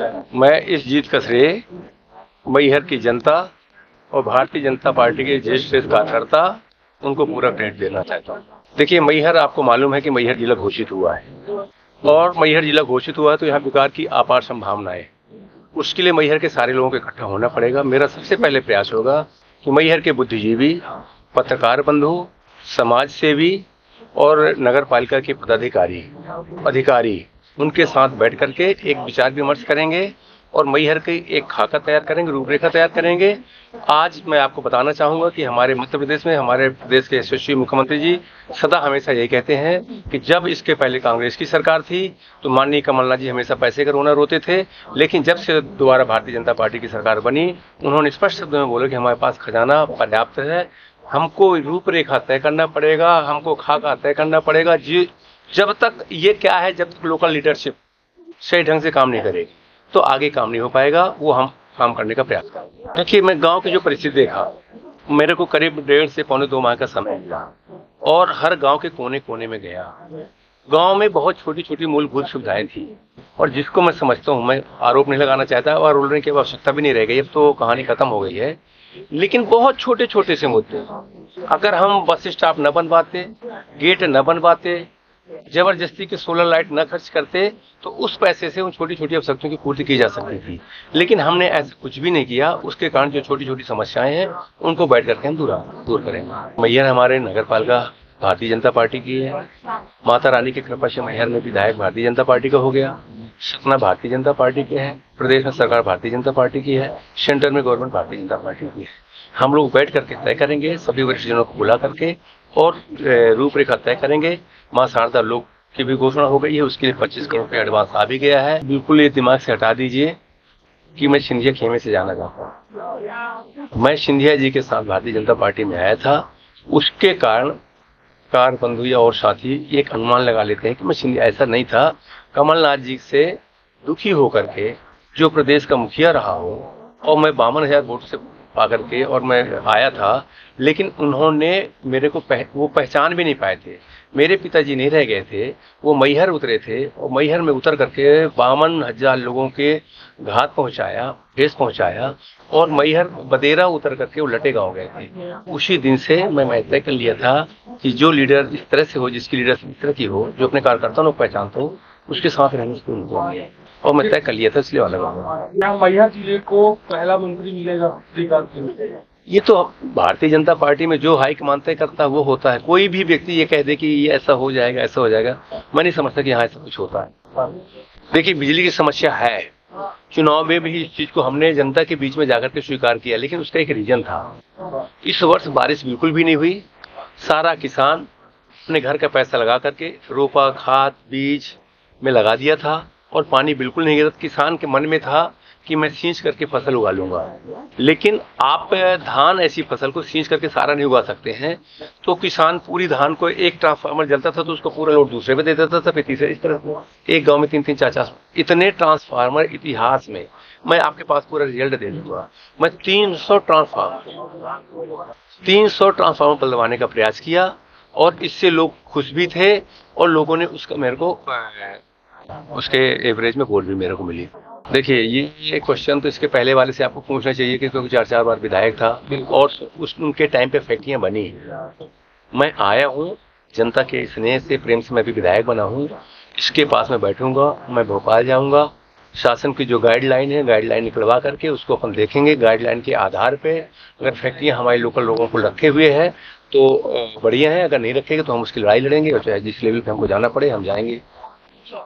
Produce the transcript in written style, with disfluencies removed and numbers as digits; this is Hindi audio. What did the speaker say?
मैं इस जीत का श्रेय मैहर की जनता और भारतीय जनता पार्टी के ज्येष्ठ कार्यकर्ता उनको पूरा क्रेडिट देना चाहता हूँ। देखिए, मैहर आपको मालूम है कि मैहर जिला घोषित हुआ है और मैहर जिला घोषित हुआ है तो यहाँ विकास की अपार संभावनाएं। उसके लिए मैहर के सारे लोगों को इकट्ठा होना पड़ेगा। मेरा सबसे पहले प्रयास होगा कि मैहर के बुद्धिजीवी, पत्रकार बंधु, समाज सेवी और नगर पालिका के पदाधिकारी, अधिकारी उनके साथ बैठ करके एक विचार विमर्श करेंगे और मैहर की एक खाका तैयार करेंगे, रूपरेखा तैयार करेंगे। आज मैं आपको बताना चाहूंगा कि हमारे मध्य प्रदेश में हमारे प्रदेश के यशस्वी मुख्यमंत्री जी सदा हमेशा यही कहते हैं कि जब इसके पहले कांग्रेस की सरकार थी तो माननीय कमलनाथ जी हमेशा पैसे का रोना रोते थे, लेकिन जब से दोबारा भारतीय जनता पार्टी की सरकार बनी उन्होंने स्पष्ट शब्दों में बोला कि हमारे पास खजाना पर्याप्त है, हमको रूपरेखा तय करना पड़ेगा, हमको खाका तय करना पड़ेगा। जब तक ये क्या है, जब तक लोकल लीडरशिप सही ढंग से काम नहीं करेगी तो आगे काम नहीं हो पाएगा। वो हम काम करने का प्रयास करेंगे। देखिए, मैं गांव की जो परिस्थिति देखा, मेरे को करीब 1.5 से पौने 2 माह का समय मिला और हर गांव के कोने कोने में गया। गांव में बहुत छोटी छोटी मूलभूत सुविधाएं थी और जिसको मैं समझता हूं, मैं आरोप नहीं लगाना चाहता और बोलने की आवश्यकता भी नहीं रह गई, अब तो कहानी खत्म हो गई है, लेकिन बहुत छोटे छोटे से मुद्दे। अगर हम बस स्टॉप न बनवाते, गेट न बनवाते, जबरदस्ती के सोलर लाइट न खर्च करते तो उस पैसे से उन छोटी छोटी आवश्यकताओं की पूर्ति की जा सकती थी, लेकिन हमने ऐसा कुछ भी नहीं किया। उसके कारण जो छोटी छोटी समस्याएं हैं उनको बैठ करके हम दूर करेंगे। मैहर हमारे नगर पालिका भारतीय जनता पार्टी की है। माता रानी की कृपा से मैहर में विधायक भारतीय जनता पार्टी का हो गया, सतना भारतीय जनता पार्टी के है, प्रदेश में सरकार भारतीय जनता पार्टी की है, सेंटर में गवर्नमेंट भारतीय जनता पार्टी की है। हम लोग बैठ करके तय करेंगे, सभी वरिष्ठ जनों को बुला करके और रूपरेखा तय करेंगे। मां शारदा लोक की भी घोषणा हो गई है, उसके लिए 25 करोड़ रुपए एडवांस आ भी गया है। बिल्कुल ये दिमाग से हटा दीजिए कि मैं सिंधिया खेमे से जाना चाहता हूँ। मैं सिंधिया जी के साथ भारतीय जनता पार्टी में आया था, उसके कारण कार बंधु या और साथी एक अनुमान लगा लेते हैं कि मैं सिंधिया ऐसा नहीं था। कमलनाथ जी से दुखी होकर के जो प्रदेश का मुखिया रहा हूँ और मैं 52,000 वोट से पा करके और मैं आया था, लेकिन उन्होंने मेरे को वो पहचान भी नहीं पाए थे। मेरे पिताजी नहीं रह गए थे, वो मैहर उतरे थे और मैहर में उतर करके 52,000 लोगों के घात पहुंचाया, ठेस पहुंचाया और मैहर बदेरा उतर करके वो लटे गांव गए थे। उसी दिन से मैं तय कर लिया था कि जो लीडर इस तरह से हो, जिसकी लीडरशिप इस तरह की हो, जो अपने कार्यकर्ताओं को पहचानता हो, उसके साथ रहने से उनको और मैं तय कर लिया था, इसलिए वाला मैहर जिले को पहला मंत्री मिलेगा। ये तो भारतीय जनता पार्टी में जो हाईकमान तय करता है वो होता है। कोई भी व्यक्ति ये कह दे कि ये ऐसा हो जाएगा, ऐसा हो जाएगा, मैं नहीं समझता कि हाँ ऐसा कुछ होता है। देखिए, बिजली की समस्या है, चुनाव में भी इस चीज को हमने जनता के बीच में जाकर के स्वीकार किया, लेकिन उसका एक रीजन था। इस वर्ष बारिश बिल्कुल भी नहीं हुई। सारा किसान अपने घर का पैसा लगा करके रोपा, खाद, बीज में लगा दिया था और पानी बिल्कुल नहीं गिरा। किसान के मन में था कि मैं सींच करके फसल उगा लूंगा, लेकिन आप धान ऐसी फसल को सींच करके सारा नहीं उगा सकते हैं। तो किसान पूरी धान को, एक ट्रांसफार्मर जलता था तो उसको पूरा लोड दूसरे पे दे देता था, फिर तीसरे, इस तरह एक गांव में 3-3, 4-4 इतने ट्रांसफार्मर इतिहास में मैं आपके पास पूरा रिजल्ट दे दूंगा। मैं 300 ट्रांसफार्मर बदलवाने का प्रयास किया और इससे लोग खुश भी थे और लोगों ने उसका मेरे को उसके एवरेज में वोट भी मेरे को मिली। देखिए, ये क्वेश्चन तो इसके पहले वाले से आपको पूछना चाहिए कि क्योंकि 4-4 बार विधायक था और उनके टाइम पे फैक्ट्रियां बनी। मैं आया हूँ जनता के स्नेह से, प्रेम से मैं भी विधायक बना हूँ। इसके पास मैं बैठूंगा, मैं भोपाल जाऊंगा, शासन की जो गाइडलाइन है, गाइडलाइन निकलवा करके उसको अपन देखेंगे। गाइडलाइन के आधार पे अगर फैक्ट्रियां हमारे लोकल लोगों को रखे हुए हैं तो बढ़िया है, अगर नहीं रखेंगे तो हम उसकी लड़ाई लड़ेंगे और चाहे जिस लेवल पे हमको जाना पड़े हम जाएंगे।